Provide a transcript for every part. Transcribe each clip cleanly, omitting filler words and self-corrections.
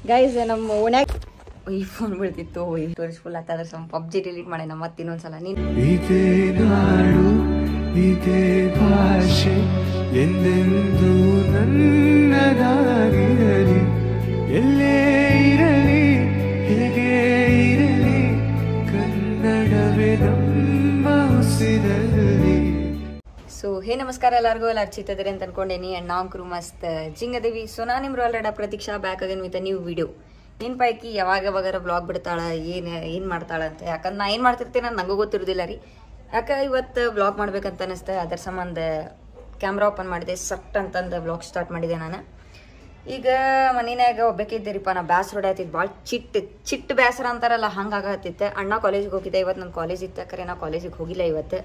Guys ನಮ್ಮ ಓಣ್ಯಾಗ ಈ ಫೋನ್ ಬೀಳ್ತಿತ್ತು ಸ್ಟೋರೇಜ್ ಫುಲ್ ಆಗ್ತದ್ರೆ ಸಮ ಪಬ್ಜಿ ಡಿಲೀಟ್ ಮಾಡಿ ನಮ್ಮ ಮತ್ತೆ ಇನ್ನೊಂದ್ಸಲ ನೀನು ಇದೇ ನಾಡು ಇದೇ ಭಾಷೆ ಎಂದೆಂದೂ ನನ್ನದಾಗಿರಲಿ ಎಲ್ಲೇ ಇರಲಿ ಹೇಗೆ ಇರಲಿ ಕನ್ನಡವೇ ನಮ್ಮ ಉಸಿರಲ್ಲಿ. ಸೊ ಹೇ ನಮಸ್ಕಾರ ಎಲ್ಲರಿಗೂ ಎಲ್ಲ ಅರ್ಚಿತದ್ರಿ ಅಂತ ಅನ್ಕೊಂಡೇನಿ ಅಂಡ್ ನಾವು ಕ್ರೂ ಮಸ್ತ್ ಜಿಂಗದೇವಿ. ಸೊ ನಾನು ನಿಮ್ರು already Pratiksha back again with new video. ನಿನ್ ಪೈಕಿ ಯಾವಾಗರ ಬ್ಲಾಗ್ ಬಿಡ್ತಾಳ ಏನ್ ಮಾಡ್ತಾಳ ಅಂತ, ಯಾಕಂದ್ರೆ ನಾ ಏನ್ ಮಾಡ್ತಿರ್ತೀನಿ ಅಂತ ನಂಗೂ ಗೊತ್ತಿರೋದಿಲ್ಲ ರೀ. ಯಾಕೆ ಇವತ್ತು ಬ್ಲಾಗ್ ಮಾಡ್ಬೇಕಂತ ಅನಿಸ್ತೆ, ಅದರ ಸಂಬಂಧ ಕ್ಯಾಮ್ರಾ ಓಪನ್ ಮಾಡಿದೆ, ಸಟ್ ಅಂತಂದು ಬ್ಲಾಗ್ ಸ್ಟಾರ್ಟ್ ಮಾಡಿದೆ ನಾನು. ಈಗ ಮನೆಯಾಗ ಒಬ್ಬಾಕಿದ್ದೀರಿಪ್ಪ, ನಾ ಬ್ಯಾಸರ ಹೊಡ್ಯಾತಿದ್ದು ಭಾಳ ಚಿಟ್ಟು ಬ್ಯಾಸರ ಅಂತಾರಲ್ಲ ಹಂಗಾಗತ್ತಿತ್ತೆ. ಅಣ್ಣ ಕಾಲೇಜಿಗೆ ಹೋಗಿದ್ದೆ ಇವತ್ತು, ನನ್ನ ಕಾಲೇಜ್ ಇತ್ತು, ಕರೆ ನಾ ಕಾಲೇಜಿಗೆ ಹೋಗಿಲ್ಲ ಇವತ್ತು,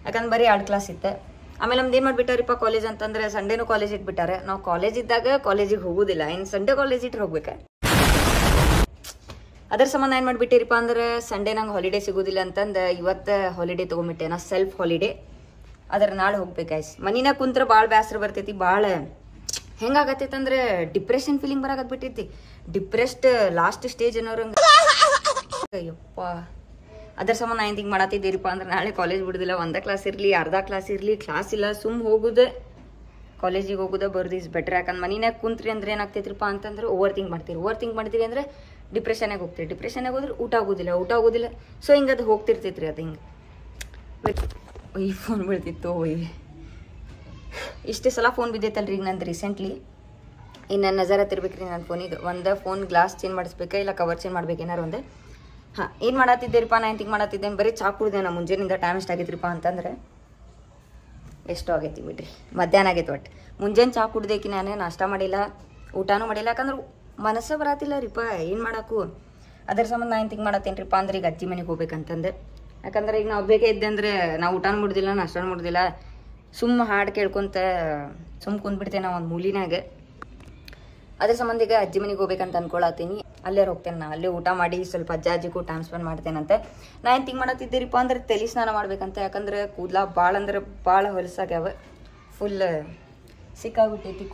ಯಾಕಂದ್ರೆ ಬರೀ 2 ಕ್ಲಾಸ್ ಇತ್ತು. ಆಮೇಲೆ ನಮ್ದು ಏನು ಮಾಡಿಬಿಟ್ಟಾರಿಪ್ಪ ಕಾಲೇಜ್ ಅಂತಂದ್ರೆ ಸಂಡೇನೂ ಕಾಲೇಜ್ ಇಟ್ಬಿಟ್ಟಾರೆ. ನಾವು ಕಾಲೇಜ್ ಇದ್ದಾಗ ಕಾಲೇಜಿಗೆ ಹೋಗೋದಿಲ್ಲ, ಇನ್ನು ಸಂಡೇ ಕಾಲೇಜ್ ಇಟ್ಟು ಹೋಗ್ಬೇಕು. ಅದರ ಸಂಬಂಧ ಏನು ಮಾಡಿಬಿಟ್ಟಿರಿಪ್ಪ ಅಂದ್ರೆ ಸಂಡೇ ನಂಗೆ ಹಾಲಿಡೇ ಸಿಗೋದಿಲ್ಲ ಅಂತಂದು ಇವತ್ತು ಹಾಲಿಡೇ ತೊಗೊಂಬಿಟ್ಟೆ, ನಾ ಸೆಲ್ಫ್ ಹಾಲಿಡೇ. ಅದರ ನಾಳೆ ಹೋಗ್ಬೇಕಾಯ್ಸ್. ಮನಿನಾಗ ಕುಂತ್ರೆ ಭಾಳ ಬೇಸರ ಬರ್ತೈತಿ, ಭಾಳ ಹೆಂಗಾಗತ್ತೈತೆ ಅಂದ್ರೆ ಡಿಪ್ರೆಷನ್ ಫೀಲಿಂಗ್ ಬರಾಕತ್ಬಿಟ್ಟೈತಿ. ಡಿಪ್ರೆಸ್ಡ್ ಲಾಸ್ಟ್ ಸ್ಟೇಜ್ ಅನ್ನೋರಂಗೆ ಅಯ್ಯಪ್ಪ. ಅದರ ಸಂಬಂಧ ಏನು ಥಿಂಕ್ ಮಾಡತ್ತಿದ್ದೀರಿಪ್ಪ ಅಂದ್ರೆ ನಾಳೆ ಕಾಲೇಜ್ ಬಿಡೋದಿಲ್ಲ, 1 ಕ್ಲಾಸ್ ಇರಲಿ 1/2 ಕ್ಲಾಸ್ ಇರಲಿ, ಕ್ಲಾಸ್ ಇಲ್ಲ, ಸುಮ್ ಹೋಗುದು ಕಾಲೇಜಿಗೆ ಹೋಗೋದು ಬರೋದು ಇಸ್ ಬೆಟ್ರ್. ಯಾಕಂದ್ರೆ ಮನಿನಾಗ ಕುಂತ್ರಿ ಅಂದ್ರೆ ಏನಾಗ್ತೈತ್ರಿಪ್ಪ ಅಂತಂದ್ರೆ ಓವರ್ ಥಿಂಕ್ ಮಾಡ್ತೀರಿ ಅಂದ್ರೆ ಡಿಪ್ರೆಷನಾಗ ಹೋಗ್ತೀರಿ, ಡಿಪ್ರೆಷನಾಗ ಹೋದ್ರೆ ಊಟ ಆಗೋದಿಲ್ಲ. ಸೊ ಹಿಂಗದು ಹೋಗ್ತಿರ್ತೈತ್ರಿ, ಅದು ಹಿಂಗೆ ಈ ಫೋನ್ ಬೀಳ್ತಿತ್ತು. ಇಷ್ಟೇ ಸಲ ಫೋನ್ ಬಿದ್ದೈತಲ್ರಿ ಈಗ ನಂದು ರೀಸೆಂಟ್ಲಿ. ಇನ್ನು ನಜರ ತಿರ್ಬೇಕ್ರಿ ನನ್ನ ಫೋನಿಗೆ. ಒಂದು ಫೋನ್ ಗ್ಲಾಸ್ ಚೇಂಜ್ ಮಾಡಿಸ್ಬೇಕಾ ಇಲ್ಲ ಕವರ್ ಚೇಂಜ್ ಮಾಡ್ಬೇಕು ಏನಾರು ಒಂದು. ಹಾಂ, ಏನು ಮಾಡತ್ತಿದ್ದೀರಿಪ್ಪ, ನಾ ಥಿಂಕ್ ಮಾಡತ್ತಿದ್ದೇನೆ, ಬರೀ ಚಾ ಕುಡ್ದೆ ನಾ ಮುಂಜಾನಿಂದ. ಟೈಮ್ ಎಷ್ಟಾಗೈತ್ರಿಪ್ಪ ಅಂತಂದ್ರೆ ಎಷ್ಟು ಆಗೈತಿ ಬಿಡ್ರಿ, ಮಧ್ಯಾಹ್ನ ಆಗೈತೆ. ಒಟ್ಟು ಮುಂಜಾನೆ ಚಾ ಕುಡ್ದೇಕಿ, ನಾನು ನಾಷ್ಟ ಮಾಡಿಲ್ಲ, ಊಟನೂ ಮಾಡಿಲ್ಲ, ಯಾಕಂದ್ರೆ ಮನಸ್ಸೇ ಬರತ್ತಿಲ್ಲ ರೀಪ್ಪ ಏನು ಮಾಡೋಕ್ಕೂ. ಅದ್ರ ಸಂಬಂಧ ನಾನು ಥಿಂಕ್ ಮಾಡತ್ತೇನ್ರಿಪ್ಪ ಅಂದ್ರೆ ಈಗ ಅಜ್ಜಿ ಮನೆಗೆ ಹೋಗ್ಬೇಕಂತಂದು. ಯಾಕಂದ್ರೆ ಈಗ ನಾವು ಬೇಕೇ ಇದ್ದೆ ಅಂದರೆ ನಾವು ಊಟನೂ ಮುಡ್ದಿಲ್ಲ ನಾಷ್ಟನೂ ಮುಡ್ದಿಲ್ಲ, ಸುಮ್ಮ ಹಾಡು ಕೇಳ್ಕೊಂತ ಸುಮ್ಮ ಕುಂದ್ಬಿಡ್ತೇನೆ ನಾವು ಒಂದು ಮೂಲಿನಾಗ. ಅದ್ರ ಸಂಬಂಧ ಈಗ ಅಜ್ಜಿ ಮನೆಗೆ ಹೋಗ್ಬೇಕಂತ ಅನ್ಕೊಳತ್ತೀನಿ. ಅಲ್ಲೇ ಹೋಗ್ತೇನೆ ನಾ, ಅಲ್ಲೇ ಊಟ ಮಾಡಿ ಸ್ವಲ್ಪ ಅಜ್ಜಿಗೂ ಟೈಮ್ ಸ್ಪೆಂಡ್ ಮಾಡ್ತೇನಂತೆ. ನಾ ಏನು ಥಿಂಕ್ ಮಾಡತ್ತಿದ್ದೀರಿಪ್ಪ ಅಂದ್ರೆ ತಲೆ ಸ್ನಾನ ಮಾಡ್ಬೇಕಂತ. ಯಾಕಂದ್ರೆ ಕೂದಲ ಭಾಳ ಅಂದ್ರೆ ಭಾಳ ಹೊಲಸಾಗ್ಯಾವ, ಫುಲ್ ಸಿಕ್ಕಾಗ್ಬಿಟ್ಟೈತಿ.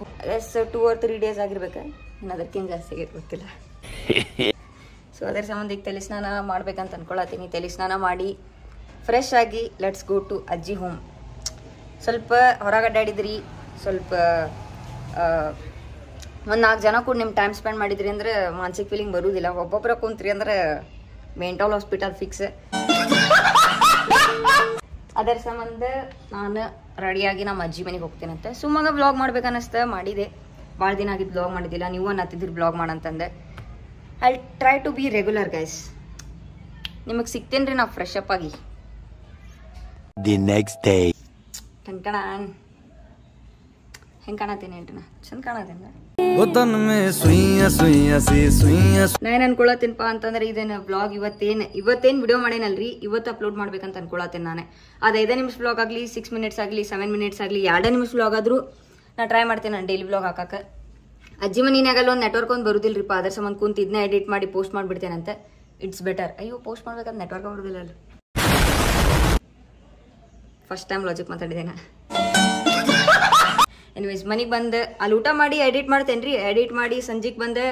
2 or 3 ಡೇಸ್ ಆಗಿರ್ಬೇಕು, ಇನ್ನು ಅದಕ್ಕೇನು ಜಾಸ್ತಿ ಆಗೈತೆ ಗೊತ್ತಿಲ್ಲ. ಸೊ ಅದರ ಸಂಬಂಧ ಈಗ ತಲೆ ಸ್ನಾನ ಮಾಡ್ಬೇಕಂತ ಅನ್ಕೊಳತ್ತೀನಿ. ತಲೆ ಸ್ನಾನ ಮಾಡಿ ಫ್ರೆಶ್ ಆಗಿ ಲೆಟ್ಸ್ ಗೋ ಟು ಅಜ್ಜಿ ಹೋಮ್. ಸ್ವಲ್ಪ ಹೊರಗೆ ಅಡ್ಡಾಡಿದ್ರಿ, ಸ್ವಲ್ಪ ಒಂದು 4 ಜನ ಕೂಡ ನಿಮ್ಮ ಟೈಮ್ ಸ್ಪೆಂಡ್ ಮಾಡಿದ್ರಿ ಅಂದ್ರೆ ಮಾನಸಿಕ ಫೀಲಿಂಗ್ ಬರುವುದಿಲ್ಲ. ಒಬ್ಬೊಬ್ಬರ ಕುಂತ್ರಿ ಅಂದ್ರೆ ಮೆಂಟಲ್ ಹಾಸ್ಪಿಟಲ್ ಫಿಕ್ಸ್. ಅದರ ಸಂಬಂಧ ನಾನು ರೆಡಿಯಾಗಿ ನಮ್ಮ ಅಜ್ಜಿ ಮನೆಗೆ ಹೋಗ್ತೇನಂತೆ. ಸುಮ್ಮಾಗ ಬ್ಲಾಗ್ ಮಾಡ್ಬೇಕನ್ನಿಸ್ತ ಮಾಡಿದೆ, ಭಾಳ ದಿನ ಆಗಿದ್ದು ಬ್ಲಾಗ್ ಮಾಡಿದ್ದಿಲ್ಲ. ನೀವು ಅನ್ನತ್ತಿದ್ರಿ ಬ್ಲಾಗ್ ಮಾಡಂತಂದೆ. I try to be regular guys. ನಿಮಗೆ ಸಿಗ್ತೇನೆ ರೀ ನಾವು ಫ್ರೆಶ್ ಅಪ್ ಆಗಿ. ದಿ ನೆಕ್ಸ್ಟ್ ಡೇ ಟಂಟಣ ಹೆಂಗೆ ಕಾಣತ್ತೇನೆ ಅಂಟಣ, ಚಂದ ಕಾಣತ್ತೇನೆ. ನಾನು ಅನ್ಕೊಳತ್ತೇನಪ್ಪ ಅಂತಂದ್ರೆ ಇದನ್ನ ಬ್ಲಾಗ್ ಇವತ್ತೇನು ವಿಡಿಯೋ ಮಾಡೇನಲ್ರಿ, ಇವತ್ತು ಅಪ್ಲೋಡ್ ಮಾಡ್ಬೇಕಂತ ಅನ್ಕೊಳತ್ತೇನೆ ನಾನು. ಅದು 5 ನಿಮಿಷ ಬ್ಲಾಗ್ ಆಗಲಿ, 6 ಮಿನಿಟ್ಸ್ ಆಗಲಿ, 7 ಮಿನಿಟ್ಸ್ ಆಗಲಿ, 2 ನಿಮಿಷ ಬ್ಲಾಗ್ ಆದರೂ ನಾ ಟ್ರೈ ಮಾಡ್ತೇನೆ ನಾನು ಡೈಲಿ ಬ್ಲಾಗ್ ಹಾಕಕ್ಕೆ. ಅಜ್ಜಿ ಮನಿನಾಗಲ್ಲ ಒಂದು ನೆಟ್ವರ್ಕ್ ಒಂದು ಬರುದಿಲ್ರಿಪ್ಪ, ಅದ್ರ ಸಂಬಂಧ ಕುಂತು ಇದನ್ನ ಎಡಿಟ್ ಮಾಡಿ ಪೋಸ್ಟ್ ಮಾಡಿಬಿಡ್ತೇನಂತೆ. It's better. ಅಯ್ಯೋ ಪೋಸ್ಟ್ ಮಾಡ್ಬೇಕಂತ ನೆಟ್ವರ್ಕ್ ಬರೋದಿಲ್ಲ ಅಲ್ಲಿ. ಫಸ್ಟ್ ಟೈಮ್ ಲಾಜಿಕ್ ಮಾತಾಡಿದ್ದೇನೆ. ಎನಿವೇಸ್ ಮನೆಗೆ ಬಂದು ಅಲ್ಲಿ ಊಟ ಮಾಡಿ ಎಡಿಟ್ ಮಾಡ್ತೇನೆ ರೀ. ಎಡಿಟ್ ಮಾಡಿ ಸಂಜೆಗೆ ಬಂದು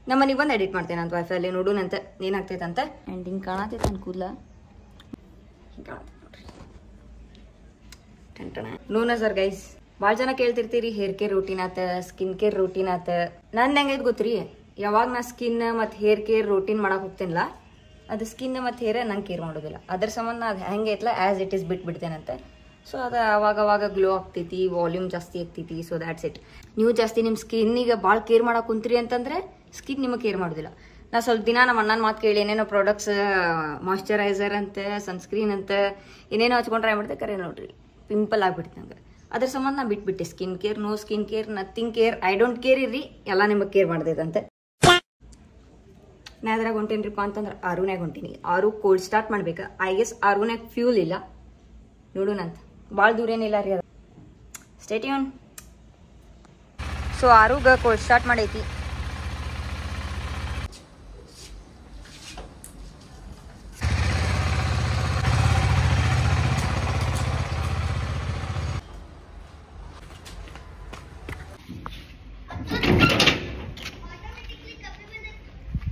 ನಮ್ಮ ಮನೆಗೆ ಬಂದು ಎಡಿಟ್ ಮಾಡ್ತೇನೆ ಅಂತ ವೈಫೈಲಿ. ನೋಡೋಣಂತ ಏನಾಗ್ತೈತಂತ. ಆ್ಯಂಡ್ ಹಿಂಗೆ ಕಾಣತೈತೆ ನನ್ನ ಕೂದಲ, ಹಿಂಗೆ ಕಾಣತೈತೆ ನೋಡ್ರಿ. ಟಂಟಣ ನೋನ ಸರ್ ಗೈಸ್, ಭಾಳ ಜನ ಕೇಳ್ತಿರ್ತೀರಿ ಹೇರ್ ಕೇರ್ ರೂಟೀನ್ ಆತ, ಸ್ಕಿನ್ ಕೇರ್ ರೂಟೀನ್ ಆತ. ನಂದು ಹೆಂಗೈತೆ ಗೊತ್ತ್ರಿ, ಯಾವಾಗ ನಾ ಸ್ಕಿನ್ ಮತ್ತು ಹೇರ್ ಕೇರ್ ರೂಟೀನ್ ಮಾಡಕ್ಕೆ ಹೋಗ್ತೇನಲ್ಲ, ಅದು ಸ್ಕಿನ್ ಮತ್ತು ಹೇರ್ ನಂಗೆ ಕೇರ್ ಮಾಡೋದಿಲ್ಲ. ಅದ್ರ ಸಂಬಂಧ ಅದು ಹೆಂಗೆ ಐತಲ್ಲ ಆ್ಯಸ್ ಇಟ್ ಈಸ್ ಬಿಟ್ಬಿಡ್ತೇನಂತೆ. ಸೊ ಅದು ಅವಾಗ ಗ್ಲೋ ಆಗ್ತೈತಿ, ವಾಲ್ಯೂಮ್ ಜಾಸ್ತಿ ಆಗ್ತೈತಿ. So that's it. ನೀವು ಜಾಸ್ತಿ ನಿಮ್ಮ ಸ್ಕಿನ್ನಿಗೆ ಭಾಳ ಕೇರ್ ಮಾಡಕ್ಕೆ ಕುಂತ್ರಿ ಅಂತಂದ್ರೆ ಸ್ಕಿನ್ ನಿಮಗೆ ಕೇರ್ ಮಾಡೋದಿಲ್ಲ. ನಾ ಸ್ವಲ್ಪ ದಿನ ನಮ್ಮ ಅಣ್ಣನ ಮಾತು ಕೇಳಿ ಏನೇನೋ ಪ್ರಾಡಕ್ಟ್ಸ್, ಮಾಯ್ಶ್ಚರೈಸರ್ ಅಂತ, ಸನ್ಸ್ಕ್ರೀನ್ ಅಂತ ಏನೇನೋ ಹಚ್ಕೊಂಡು ಟ್ರೈ ಮಾಡಿದೆ, ಕರೆ ನೋಡ್ರಿ ಪಿಂಪಲ್ ಆಗ್ಬಿಡ್ತು ನಂಗೆ. ಅದ್ರ ಸಂಬಂಧ ನಾ ಬಿಟ್ಬಿಟ್ಟೆ skin care. No skin care, nothing care, I don't care ಇರ್ರಿ, ಎಲ್ಲ ನಿಮಗೆ ಕೇರ್ ಮಾಡ್ದೈತಂತೆ. ನಾ ಅದ್ರಾಗ ಹೊಂಟೇನ್ರಿಪ್ಪ ಅಂತಂದ್ರೆ ಆರೂನ್ಯಾಗ ಹೊಂಟೀನಿ. 6 ಕೋಲ್ಡ್ ಸ್ಟಾರ್ಟ್ ಮಾಡ್ಬೇಕು. ಐ ಗೆಸ್ ಆರೂನ್ಯಾಗ ಫ್ಯೂಲ್ ಇಲ್ಲ, ನೋಡೋಣಂತ. ಭಾಳ ದೂರ ಏನಿಲ್ಲ ರೀ ಅದು. Stay tune. ಸೊ 6ಗೆ ಕೋಲ್ಡ್ ಸ್ಟಾರ್ಟ್ ಮಾಡೈತಿ.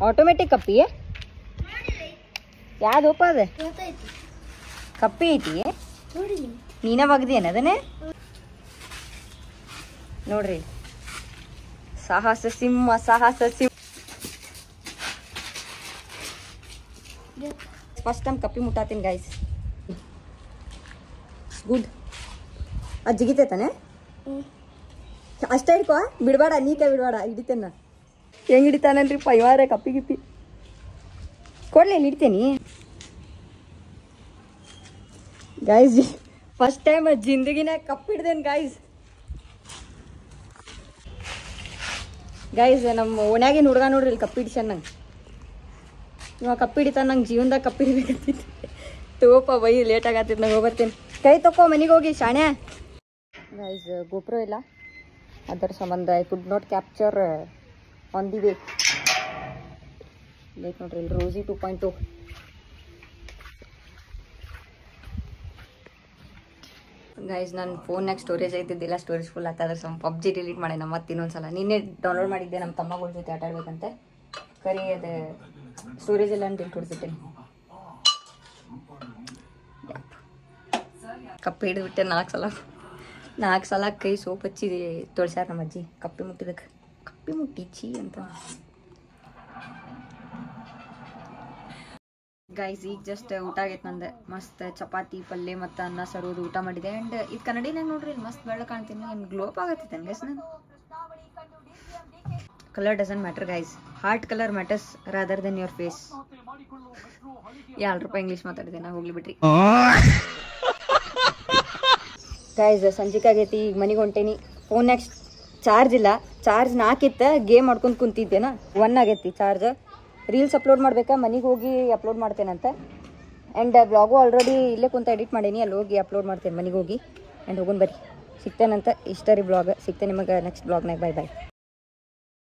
ಆಟೋಮೆಟಿಕ್ ಕಪ್ಪಿ ಯಾವ್ದಪ್ಪ ಅದ ಕಪ್ಪಿ ಐತಿ ನೀನ ಒಗ್ದೇನ ಅದನ್ನೇ ನೋಡ್ರಿ ಸಾಹಸ ಸಿಂಹ ಫಸ್ಟ್ ಟೈಮ್ ಕಪ್ಪಿ ಮುಟ್ಟಾತೀನಿ ಗೈಸ್ ಗುಡ್ ಅದು ಜಿಗಿತೈತಾನೆ ಅಷ್ಟೇ ಹಿಡ್ಕೋ ಬಿಡಬೇಡ ನೀಕ ಬಿಡಬೇಡ ಹಿಡಿತೇನ ಹೆಂಗೆ ಹಿಡಿತಾನನ್ರಿ ಪೈವಾರ ಕಪ್ಪಿ ಗಿಪ್ಪಿ ಕೊಡ್ಲಿ ಹಿಡಿತೇನಿ ಗೈಸ್ ಫಸ್ಟ್ ಟೈಮ್ ಜಿಂದಗಿನಾಗ ಕಪ್ಪು ಹಿಡ್ದೇನು ಗೈಸ್ ನಮ್ಮ ಓಣ್ಯಾಗಿನ ಹುಡುಗ ನೋಡ್ರಿ ಇಲ್ಲಿ ಕಪ್ಪು ಹಿಡಿಸ್ಯಾನ ನಂಗೆ ಇವಾಗ ಕಪ್ಪು ಹಿಡಿತಾನ ನಂಗೆ ಜೀವನದಾಗ ಕಪ್ಪು ಹಿಡಿಬೇಕಂತಿತ್ತು ತಗೋಪ ಬೈ ಲೇಟ್ ಆಗತ್ತಿತ್ತು ನಂಗೆ ಹೋಗ್ಬರ್ತೇನೆ ಕೈ ತಗೋ ಮನೆಗೆ ಹೋಗಿ ಶಾಣೆ ಗೈಸ್ ಗೋಪ್ರೋ ಇಲ್ಲ ಅದರ ಸಂಬಂಧ I could not capture on the way like ನೋಡ್ರಿ ಇಲ್ಲಿ ರೋಸಿ 2.2 ಗೈಸ್ ನನ್ನ ಫೋನ್ನಾಗ ಸ್ಟೋರೇಜ್ ಐತಿದ್ದಿಲ್ಲ ಸ್ಟೋರೇಜ್ ಫುಲ್ ಆಗ್ತದೆ ಪಬ್ಜಿ ಡಿಲೀಟ್ ಮಾಡಿ ನಮ್ಮ ಮತ್ತೆ ಇನ್ನೊಂದ್ಸಲ ನಿನ್ನೆ ಡೌನ್ಲೋಡ್ ಮಾಡಿದ್ದೆ ನಮ್ಮ ತಮ್ಮಗಳ ಜೊತೆ ಆಟ ಆಡ್ಬೇಕಂತೆ ಕರಿ ಅದು ಸ್ಟೋರೇಜ್ ಎಲ್ಲ ಅಂತ ಕೊಡ್ತಿದ್ದೇನೆ ಕಪ್ಪು ಹಿಡಿದ್ಬಿಟ್ಟೆ 4 ಸಲ ಕೈ ಸೋಪ್ ಹಚ್ಚಿ ತೊಳ್ಸ್ಯಾರ ನಮ್ಮ ಅಜ್ಜಿ ಕಪ್ಪಿ ಮುಟ್ಟಿದಕ್ಕೆ ಕಪ್ಪಿ ಮುಟ್ಟಿಚ್ಚಿ ಅಂತ ಗೈಸ್ ಈಗ ಜಸ್ಟ್ ಊಟ ಆಗೈತೆ ನಂದು ಮಸ್ತ್ ಚಪಾತಿ ಪಲ್ಯ ಮತ್ತು ಅನ್ನ ಸರೋದು ಊಟ ಮಾಡಿದೆ ಆ್ಯಂಡ್ ಇದು ಕನ್ನಡಿನಾಗ ನೋಡ್ರಿ ಇಲ್ಲಿ ಮಸ್ತ್ ಬೆಳ್ಳ ಕಾಣ್ತೀನಿ ಏನು ಗ್ಲೋಪ್ ಆಗತ್ತೈತೆ ಗೈಸ್ ನಾನು colour doesn't matter guys heart colour matters rather then your face ₹2 English ಮಾತಾಡಿದೆ ನಾ ಹೋಗ್ಲಿ ಬಿಟ್ರಿ ಗೈಸ್ ಸಂಜಿಕೆ ಆಗೈತಿ ಈಗ ಮನೆಗೆ ಹೊಂಟೇನಿ ಫೋನ್ಯಾಗ ಚಾರ್ಜ್ ಇಲ್ಲ ಚಾರ್ಜ್ 4 ಇತ್ತು ಗೇಮ್ ಮಾಡ್ಕೊಂಡು ಕುಂತಿದ್ದೇನಾ 1 ಆಗೈತಿ ಚಾರ್ಜ್ ರೀಲ್ಸ್ ಅಪ್ಲೋಡ್ ಮಾಡ್ಬೇಕಾ ಮನೆಗೆ ಹೋಗಿ ಅಪ್ಲೋಡ್ ಮಾಡ್ತೇನಂತೆ ಆ್ಯಂಡ್ ಬ್ಲಾಗು ಆಲ್ರೆಡಿ ಇಲ್ಲೇ ಕುಂತ ಎಡಿಟ್ ಮಾಡೀನಿ ಅಲ್ಲಿ ಹೋಗಿ ಅಪ್ಲೋಡ್ ಮಾಡ್ತೇನೆ ಮನೆಗೆ ಹೋಗಿ ಆ್ಯಂಡ್ ಹೋಗೋಣ ಬರ್ರಿ ಸಿಗ್ತೇನಂತ ಇಷ್ಟ ರೀ ಬ್ಲಾಗ್ ಸಿಗ್ತೇನೆ ನಿಮಗೆ ನೆಕ್ಸ್ಟ್ ಬ್ಲಾಗ್ನಾಗ ಬೈ